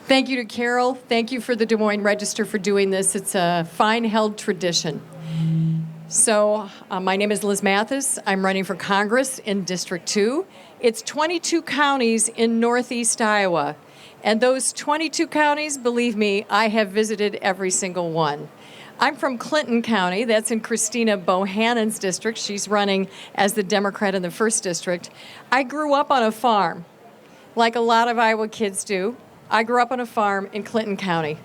Thank you to Carol. Thank you for the Des Moines Register for doing this. It's a fine-held tradition. So my name is Liz Mathis. I'm running for Congress in District 2. It's 22 counties in northeast Iowa. And those 22 counties, believe me, I have visited every single one. I'm from Clinton County. That's in Christina Bohannon's district. She's running as the Democrat in the 1st District. I grew up on a farm, like a lot of Iowa kids do. I grew up on a farm in Clinton County.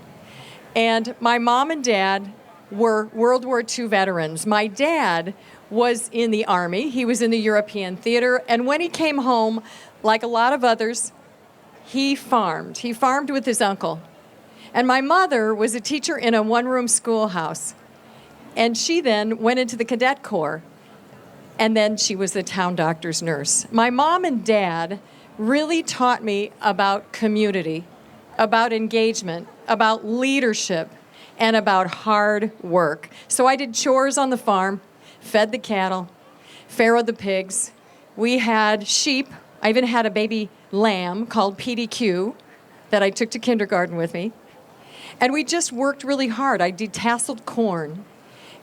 And my mom and dad were World War II veterans. My dad was in the Army. He was in the European theater. And when he came home, like a lot of others, he farmed. He farmed with his uncle. And my mother was a teacher in a one-room schoolhouse. And she then went into the Cadet Corps. And then she was the town doctor's nurse. My mom and dad really taught me about community, about engagement, about leadership, and about hard work. So I did chores on the farm, fed the cattle, farrowed the pigs. We had sheep. I even had a baby lamb called PDQ that I took to kindergarten with me. And we just worked really hard. I detasseled corn,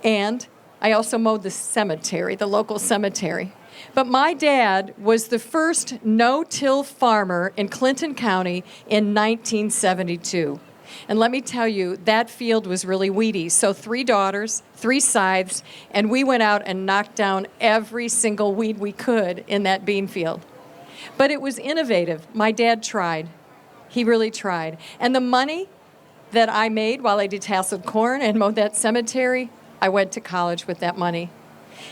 and I also mowed the cemetery, the local cemetery. But my dad was the first no-till farmer in Clinton County in 1972. And let me tell you, that field was really weedy. So 3 daughters, 3 scythes, and we went out and knocked down every single weed we could in that bean field. But it was innovative. My dad tried. He really tried. And the money that I made while I detasseled corn and mowed that cemetery, I went to college with that money.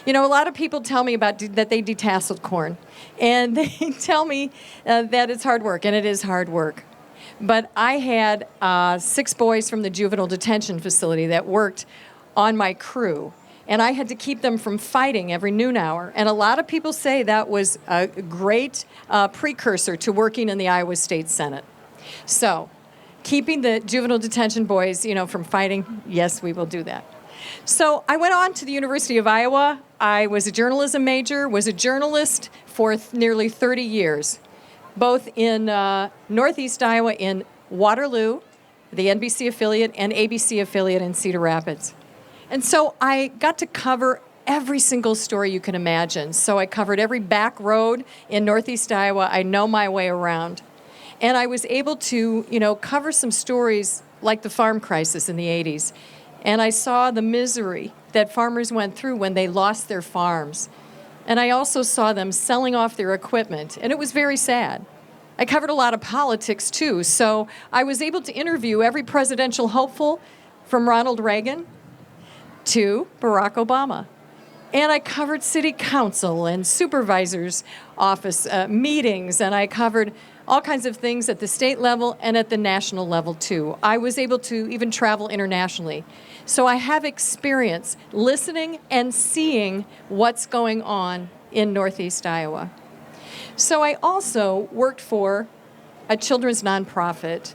You know, a lot of people tell me about that they detasseled corn, and they tell me that it's hard work, and it is hard work. But I had 6 boys from the juvenile detention facility that worked on my crew, and I had to keep them from fighting every noon hour. And a lot of people say that was a great precursor to working in the Iowa State Senate. So, keeping the juvenile detention boys, from fighting, yes, we will do that. So I went on to the University of Iowa. I was a journalism major, was a journalist for nearly 30 years, both in northeast Iowa in Waterloo, the NBC affiliate, and ABC affiliate in Cedar Rapids. And so I got to cover every single story you can imagine. So I covered every back road in northeast Iowa. I know my way around. And I was able to, cover some stories like the farm crisis in the 80s. And I saw the misery that farmers went through when they lost their farms. And I also saw them selling off their equipment, and it was very sad. I covered a lot of politics, too, so I was able to interview every presidential hopeful from Ronald Reagan to Barack Obama. And I covered city council and supervisor's office meetings, and I covered all kinds of things at the state level and at the national level, too. I was able to even travel internationally. So I have experience listening and seeing what's going on in northeast Iowa. So I also worked for a children's nonprofit.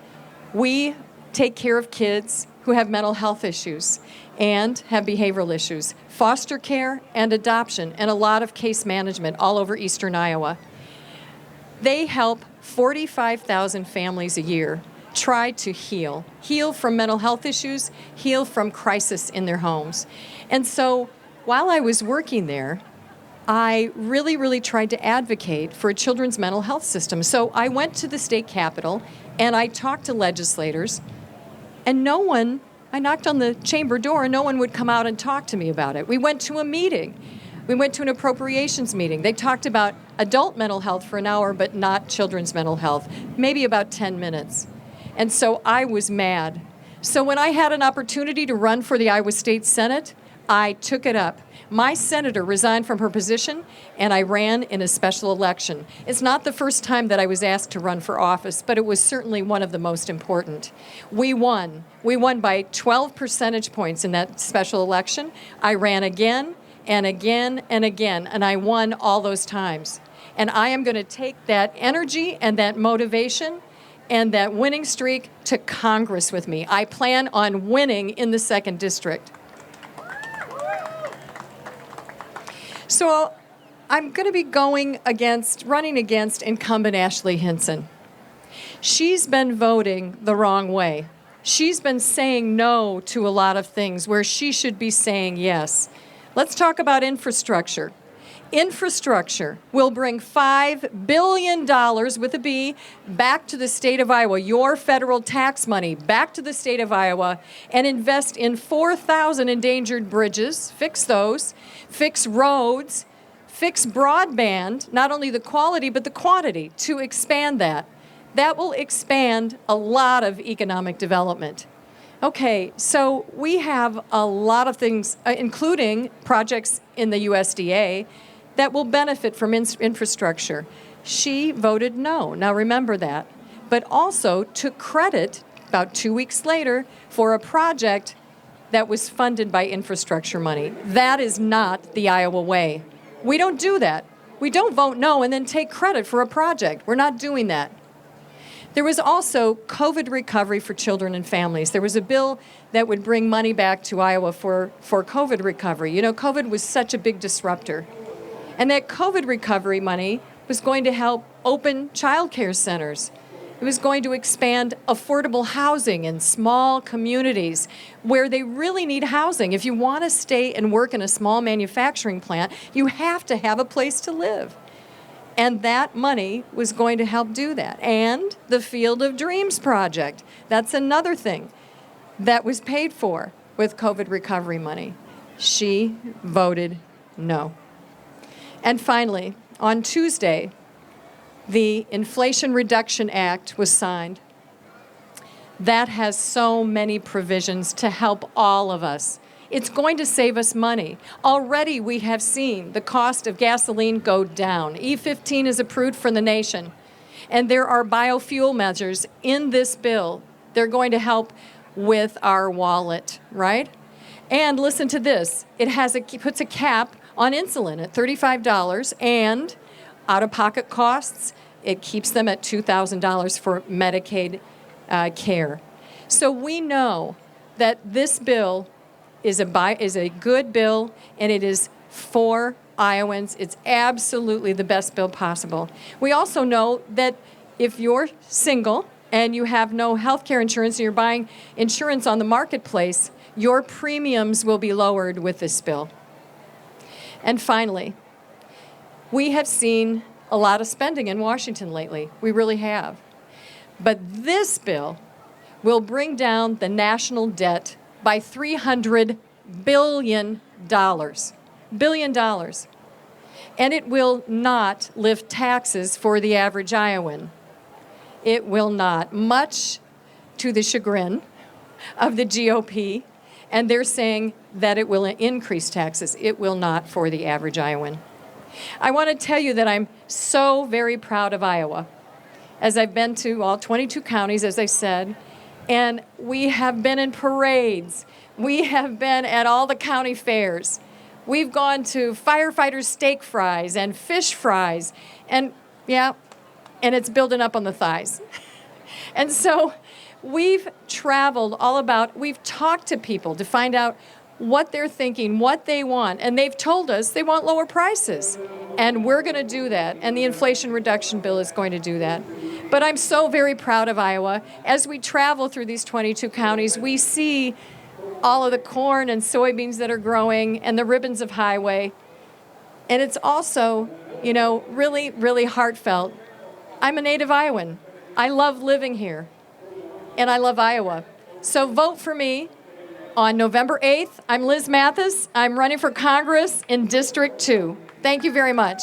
We take care of kids who have mental health issues and have behavioral issues, foster care and adoption, and a lot of case management all over eastern Iowa. They help 45,000 families a year try to heal from mental health issues, heal from crisis in their homes. And so while I was working there, I really, really tried to advocate for a children's mental health system. So I went to the state capitol and I talked to legislators, and I knocked on the chamber door and no one would come out and talk to me about it. We went to a meeting. We went to an appropriations meeting. They talked about adult mental health for an hour, but not children's mental health, maybe about 10 minutes. And so I was mad. So when I had an opportunity to run for the Iowa State Senate, I took it up. My senator resigned from her position, and I ran in a special election. It's not the first time that I was asked to run for office, but it was certainly one of the most important. We won. We won by 12 percentage points in that special election. I ran again and again and again, and I won all those times. And I am going to take that energy and that motivation and that winning streak to Congress with me. I plan on winning in the 2nd District. So I'm going to be running against incumbent Ashley Hinson. She's been voting the wrong way. She's been saying no to a lot of things where she should be saying yes. Let's talk about infrastructure. Infrastructure will bring $5 billion with a B back to the state of Iowa, your federal tax money back to the state of Iowa, and invest in 4,000 endangered bridges, fix those, fix roads, fix broadband, not only the quality but the quantity, to expand that. That will expand a lot of economic development. Okay, so we have a lot of things, including projects in the USDA, that will benefit from infrastructure. She voted no. Now remember that. But also took credit about 2 weeks later for a project that was funded by infrastructure money. That is not the Iowa way. We don't do that. We don't vote no and then take credit for a project. We're not doing that. There was also COVID recovery for children and families. There was a bill that would bring money back to Iowa for COVID recovery. You know, COVID was such a big disruptor. And that COVID recovery money was going to help open child care centers. It was going to expand affordable housing in small communities where they really need housing. If you want to stay and work in a small manufacturing plant, you have to have a place to live. And that money was going to help do that. And the Field of Dreams project, that's another thing that was paid for with COVID recovery money. She voted no. And finally, on Tuesday, the Inflation Reduction Act was signed. That has so many provisions to help all of us. It's going to save us money. Already we have seen the cost of gasoline go down. E15 is approved for the nation. And there are biofuel measures in this bill. They're going to help with our wallet, right? And listen to this. It puts a cap on insulin at $35 and out-of-pocket costs, it keeps them at $2,000 for Medicaid care. So we know that this bill is a good bill, and it is for Iowans. It's absolutely the best bill possible. We also know that if you're single and you have no health care insurance and you're buying insurance on the marketplace, your premiums will be lowered with this bill. And finally, we have seen a lot of spending in Washington lately. We really have. But this bill will bring down the national debt by $300 billion. Billion dollars. And it will not lift taxes for the average Iowan. It will not, much to the chagrin of the GOP. And they're saying that it will increase taxes. It will not for the average Iowan. I want to tell you that I'm so very proud of Iowa, as I've been to all 22 counties, as I said, and we have been in parades. We have been at all the county fairs. We've gone to firefighters' steak fries and fish fries, and it's building up on the thighs. And so we've traveled we've talked to people to find out what they're thinking, what they want, and they've told us they want lower prices. And we're going to do that, and the Inflation Reduction Bill is going to do that. But I'm so very proud of Iowa. As we travel through these 22 counties, we see all of the corn and soybeans that are growing and the ribbons of highway. And it's also, really, really heartfelt. I'm a native Iowan. I love living here, and I love Iowa. So vote for me on November 8th. I'm Liz Mathis. I'm running for Congress in District 2. Thank you very much.